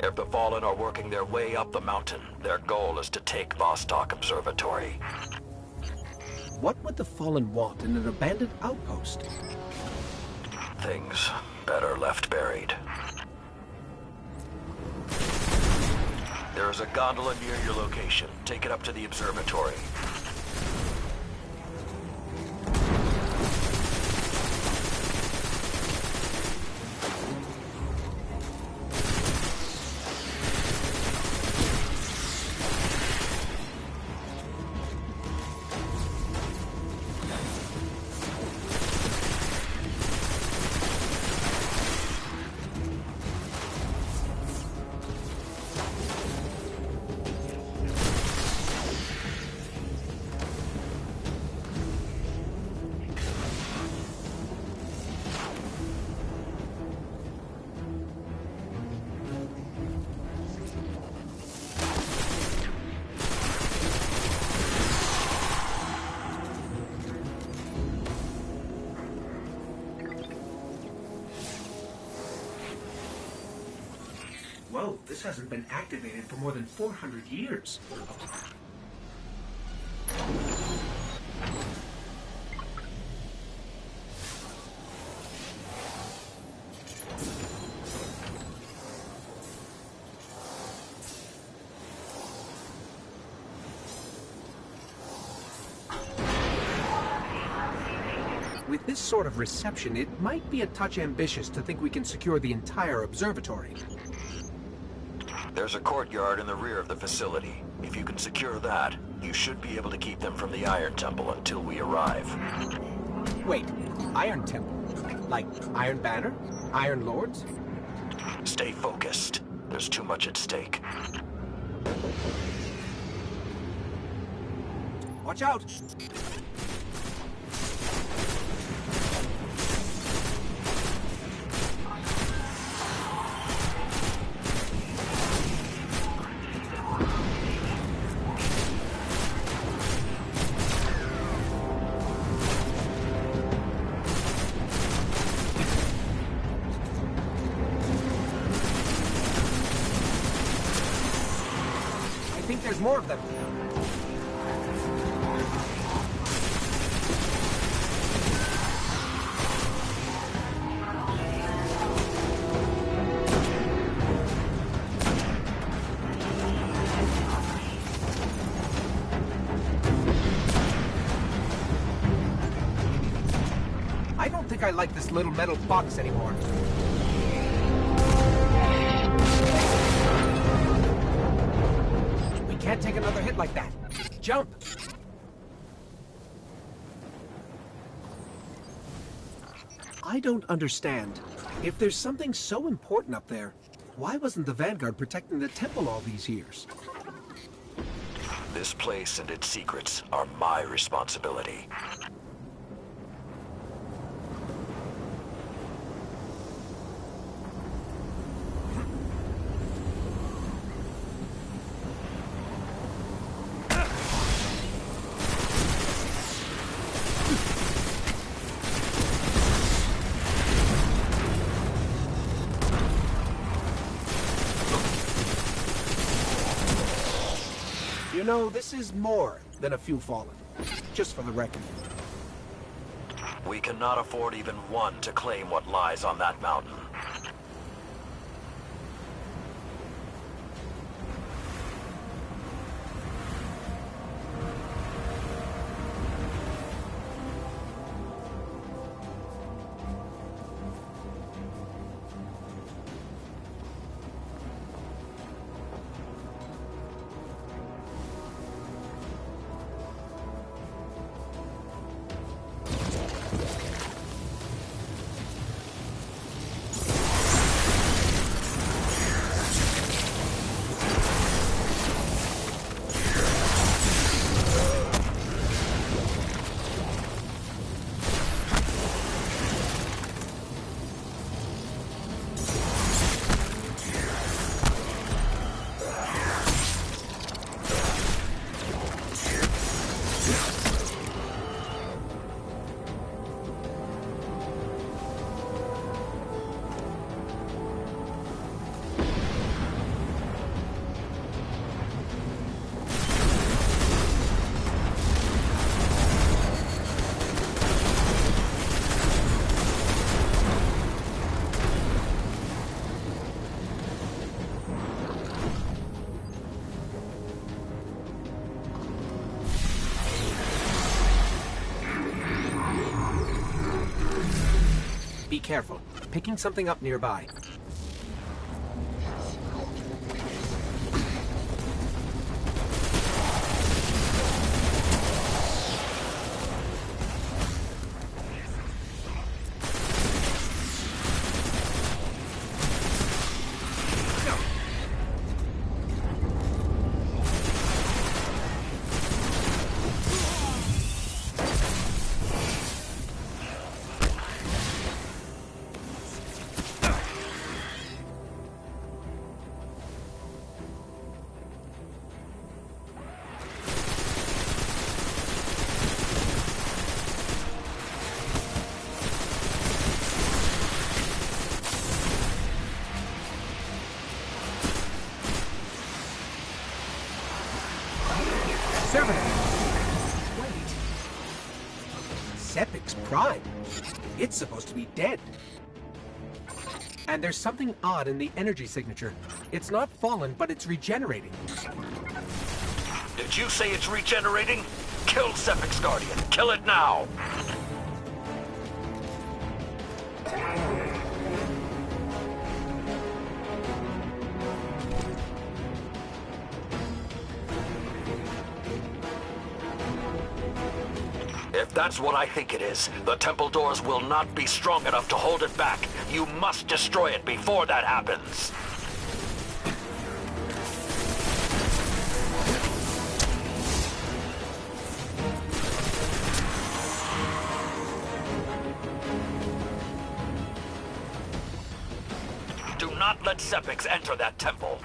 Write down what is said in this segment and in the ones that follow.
If the Fallen are working their way up the mountain, their goal is to take Vostok Observatory. What would the Fallen want in an abandoned outpost? Things better left buried. There is a gondola near your location. Take it up to the observatory. Whoa, this hasn't been activated for more than 400 years. With this sort of reception, it might be a touch ambitious to think we can secure the entire observatory. There's a courtyard in the rear of the facility. If you can secure that, you should be able to keep them from the Iron Temple until we arrive. Wait, Iron Temple? Like Iron Banner? Iron Lords? Stay focused. There's too much at stake. Watch out! I think there's more of them. I don't think I like this little metal box anymore. Can't take another hit like that. Jump! I don't understand. If there's something so important up there, why wasn't the Vanguard protecting the temple all these years? This place and its secrets are my responsibility. You know, this is more than a few fallen. Just for the record. We cannot afford even one to claim what lies on that mountain. careful. Picking something up nearby. Wait. Sepic's Prime? It's supposed to be dead. And there's something odd in the energy signature. It's not fallen, but it's regenerating. Did you say it's regenerating? Kill Sepic's Guardian. Kill it now! If that's what I think it is, the temple doors will not be strong enough to hold it back. You must destroy it before that happens. Do not let Sepix enter that temple.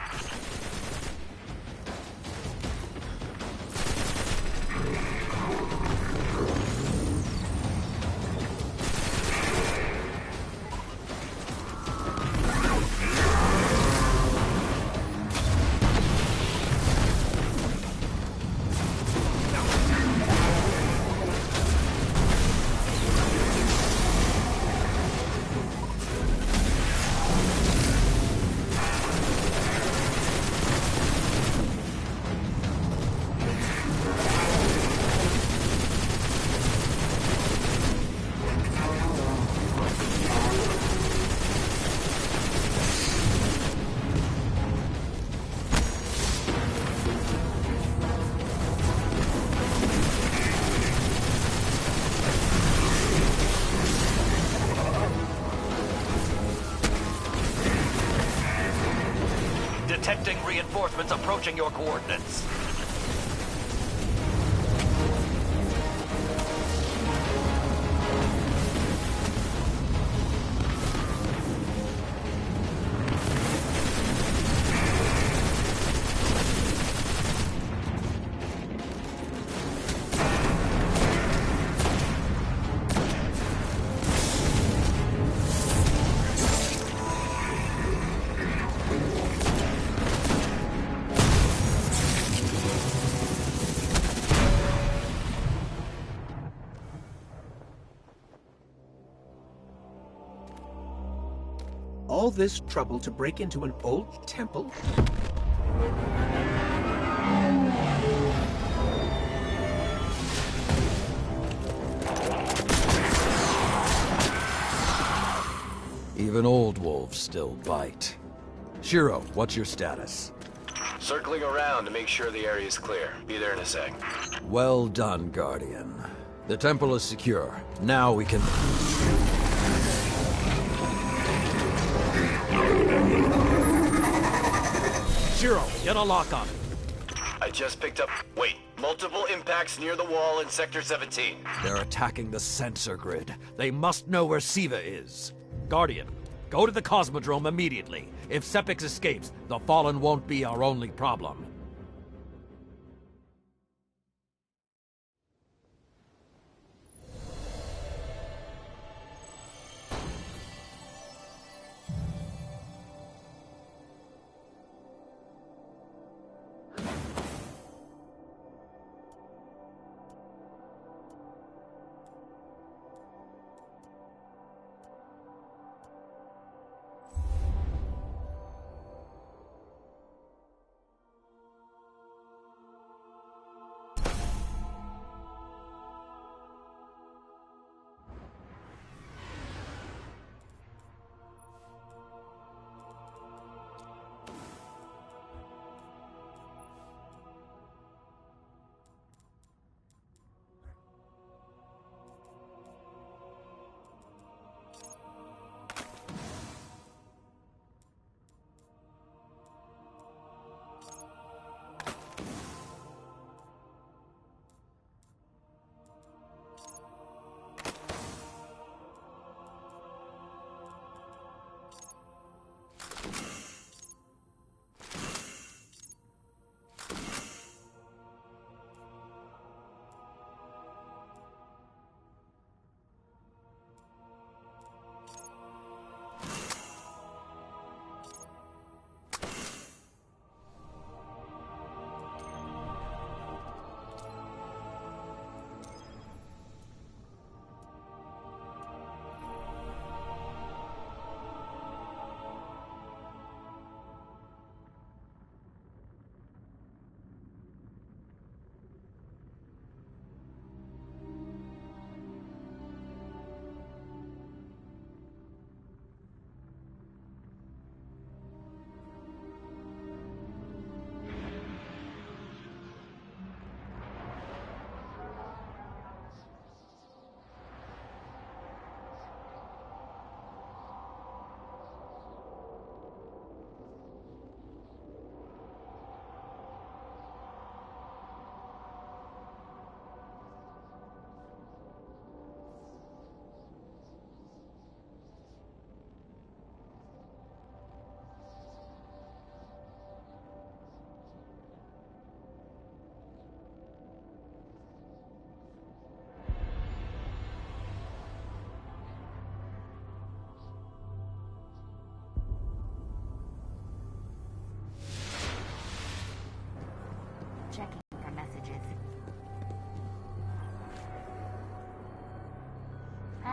Detecting reinforcements approaching your coordinates. All this trouble to break into an old temple? Even old wolves still bite. Shiro, what's your status? Circling around to make sure the area is clear. Be there in a sec. Well done, Guardian. The temple is secure. Now we can... Shiro, get a lock on it. I just picked up... Wait. Multiple impacts near the wall in Sector 17. They're attacking the sensor grid. They must know where Siva is. Guardian, go to the Cosmodrome immediately. If Sepix escapes, the Fallen won't be our only problem.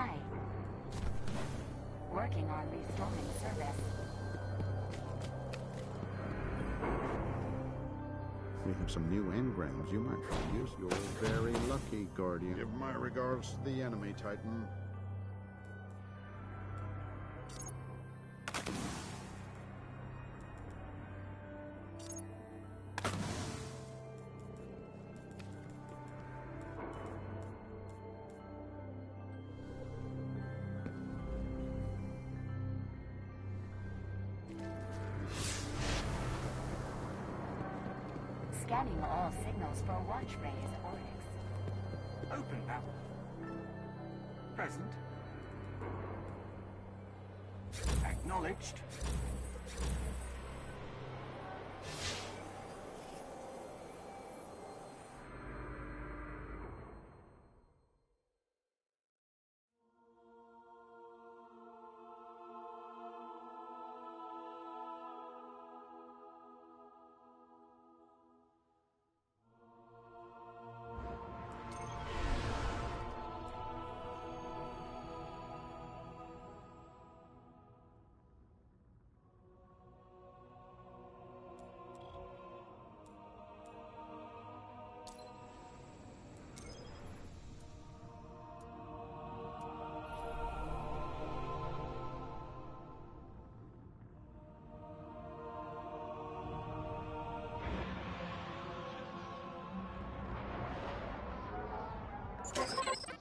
Hi. Working on restoring service. We have some new engrams you might try to use. You're very lucky, Guardian. Give my regards to the enemy, Titan. Scanning all signals for watch rays, Oryx. Open panel. Present. Acknowledged.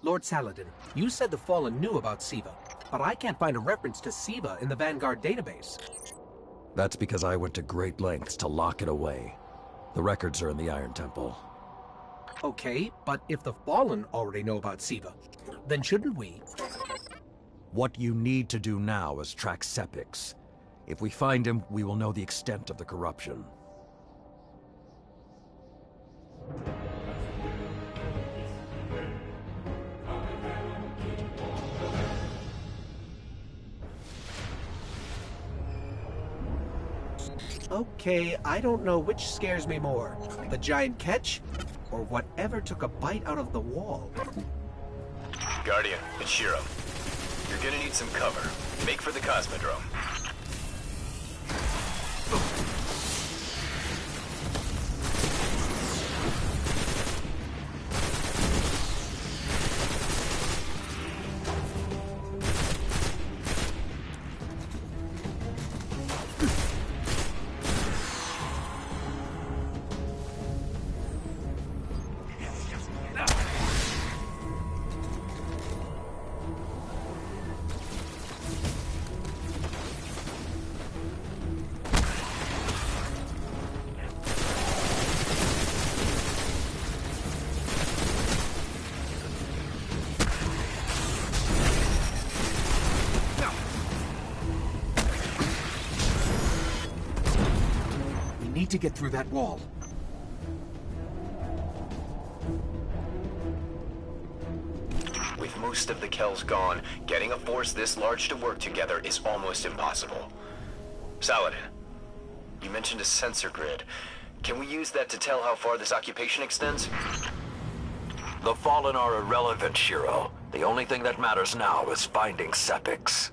Lord Saladin, you said the Fallen knew about Siva, but I can't find a reference to Siva in the Vanguard database. That's because I went to great lengths to lock it away. The records are in the Iron Temple. Okay, but if the Fallen already know about Siva, then shouldn't we? What you need to do now is track Sepix. If we find him, we will know the extent of the corruption. Okay, I don't know which scares me more, the giant catch, or whatever took a bite out of the wall. Guardian, it's Shiro. You're gonna need some cover. Make for the Cosmodrome. Need to get through that wall. With most of the Kells gone, getting a force this large to work together is almost impossible. Saladin, you mentioned a sensor grid. Can we use that to tell how far this occupation extends? The Fallen are irrelevant, Shiro. The only thing that matters now is finding Sepix.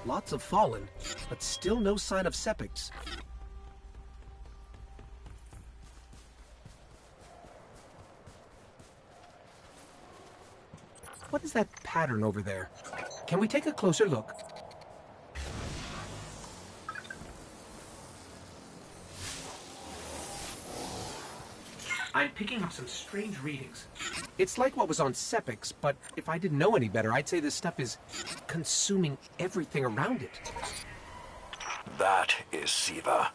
Lots of fallen, but still no sign of Sepiks. What is that pattern over there? Can we take a closer look? I'm picking up some strange readings. It's like what was on Sepiks, but if I didn't know any better, I'd say this stuff is consuming everything around it. That is Siva.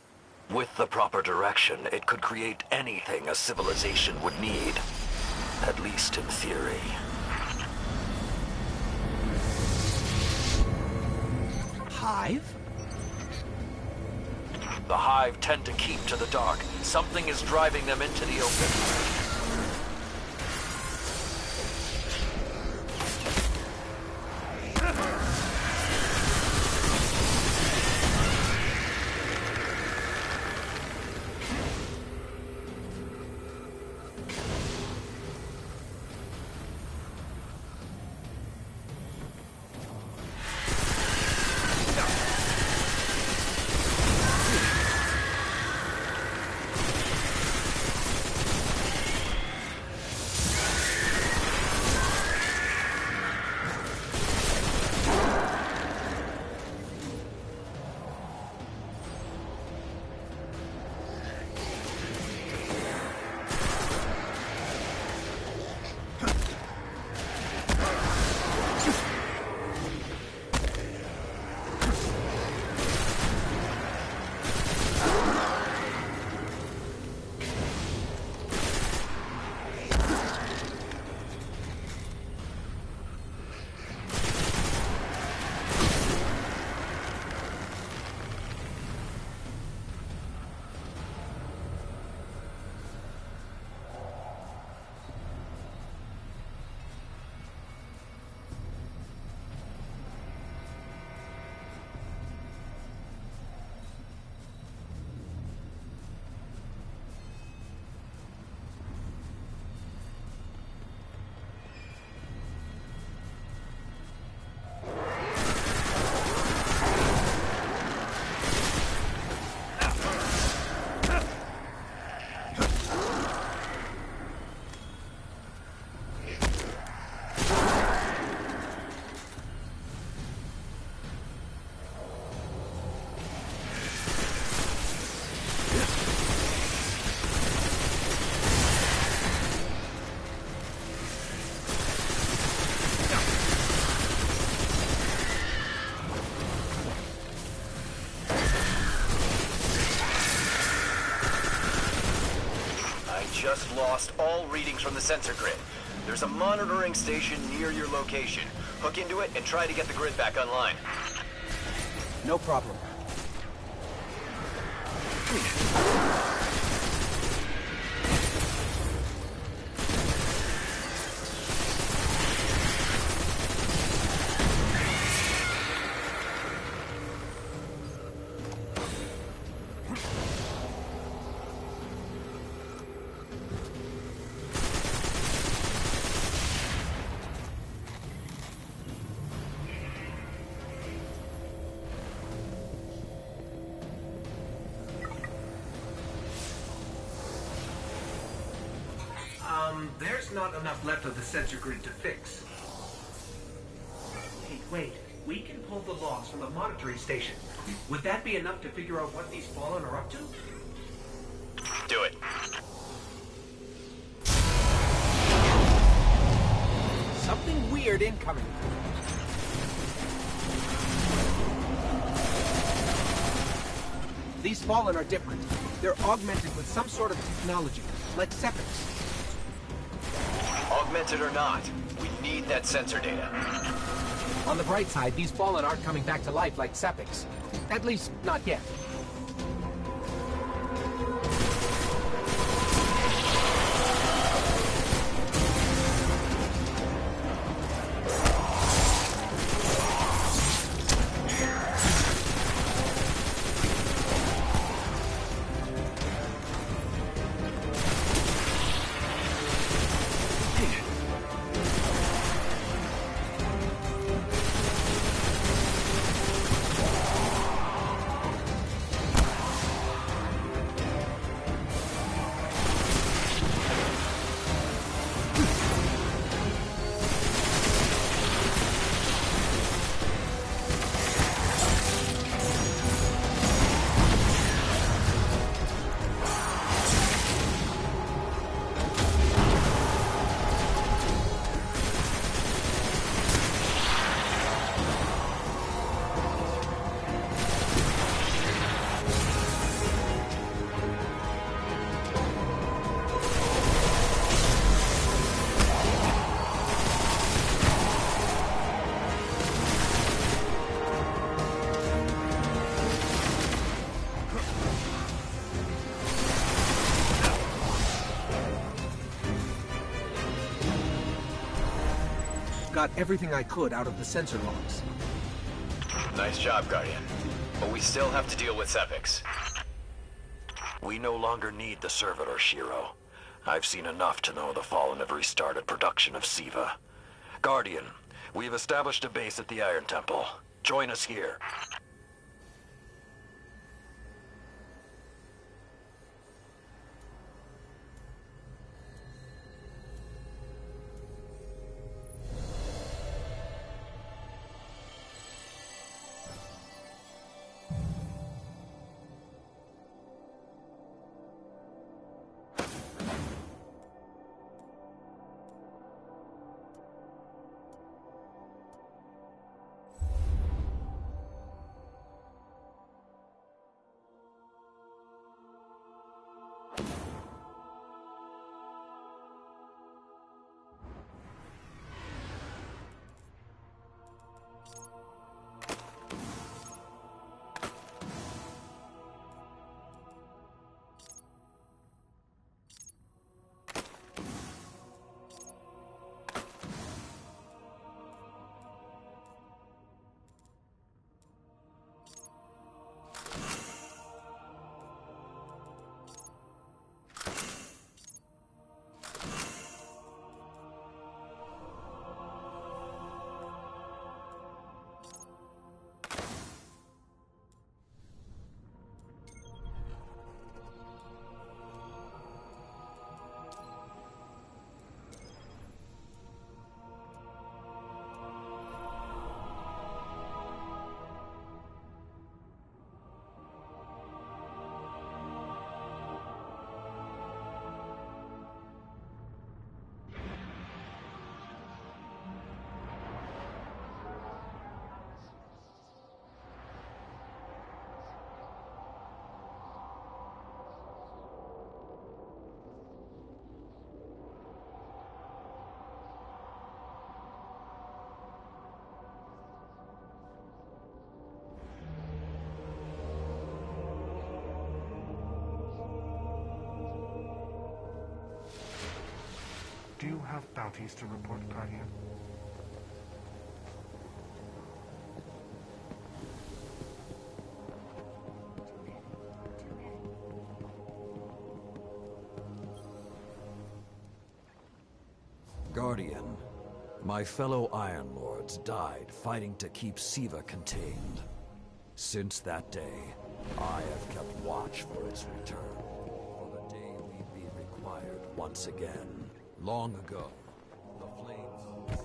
With the proper direction, it could create anything a civilization would need. At least in theory. Hive? The Hive tend to keep to the dark. Something is driving them into the open. Just lost all readings from the sensor grid. There's a monitoring station near your location. Hook into it and try to get the grid back online. No problem. There's not enough left of the sensor grid to fix. Hey, wait. We can pull the logs from the monitoring station. Would that be enough to figure out what these Fallen are up to? Do it. Something weird incoming. These Fallen are different. They're augmented with some sort of technology, like Sepiks. Augmented or not, we need that sensor data. On the bright side, these Fallen aren't coming back to life like Sepiks. At least, not yet. got everything I could out of the sensor logs. Nice job, Guardian. But we still have to deal with Sepix. We no longer need the servitor, Shiro. I've seen enough to know the Fallen have restarted production of SIVA. Guardian, we've established a base at the Iron Temple. Join us here. Do you have bounties to report, Guardian? Guardian, my fellow Iron Lords died fighting to keep SIVA contained. Since that day, I have kept watch for its return. For the day we'd be required once again. Long ago, the flames...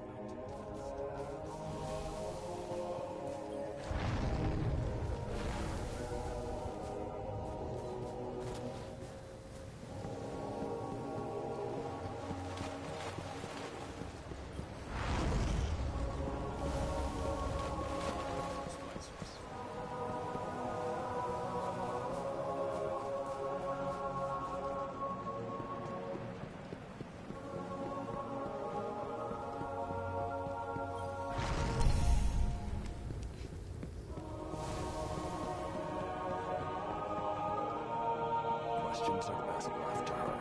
Questions are best left to her.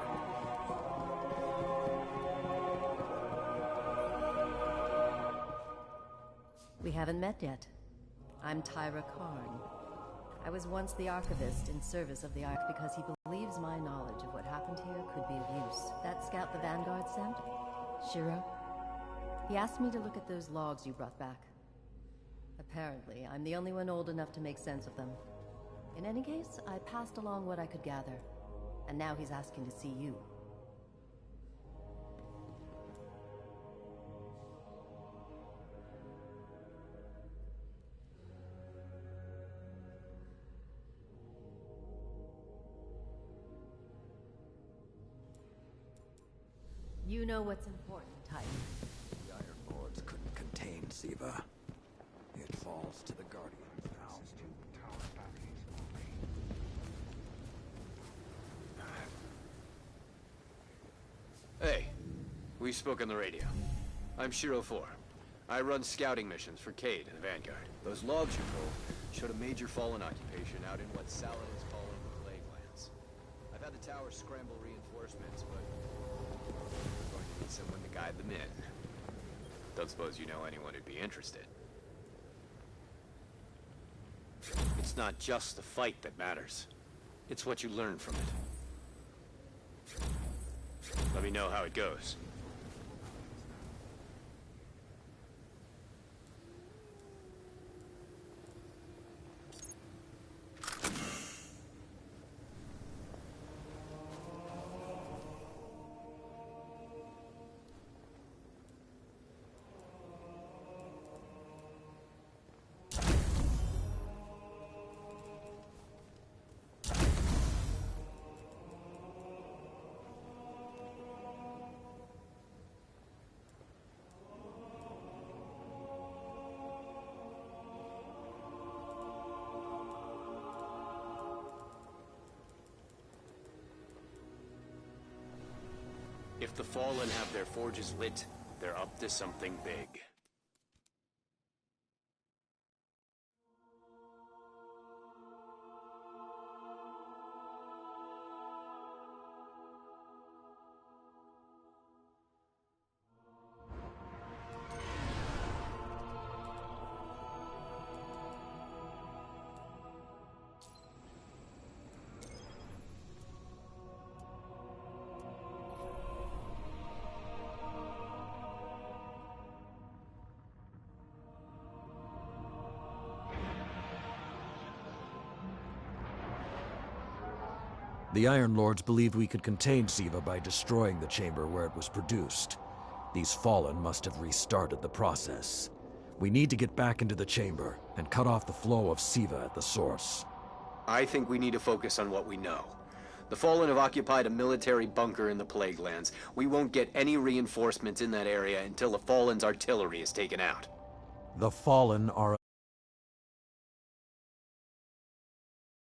We haven't met yet. I'm Tyra Karn. I was once the archivist in service of the Ark because he believes my knowledge of what happened here could be of use. That scout the Vanguard sent? Shiro? He asked me to look at those logs you brought back. Apparently, I'm the only one old enough to make sense of them. In any case, I passed along what I could gather. And now he's asking to see you. You know what's important, Titan. The Iron Lords couldn't contain SIVA. It falls to the Guardians now. Hey, we spoke on the radio. I'm Shiro 4. I run scouting missions for Cade and the Vanguard. Those logs you pulled showed a major Fallen occupation out in what Saladin's calling the Plague Lands. I've had the tower scramble reinforcements, but we're going to need someone to guide them in. Don't suppose you know anyone who'd be interested. It's not just the fight that matters. It's what you learn from it. Let me know how it goes. If the Fallen have their forges lit, they're up to something big. The Iron Lords believed we could contain Siva by destroying the chamber where it was produced. These Fallen must have restarted the process. We need to get back into the chamber and cut off the flow of Siva at the source. I think we need to focus on what we know. The Fallen have occupied a military bunker in the Plague Lands. We won't get any reinforcements in that area until the Fallen's artillery is taken out. The Fallen are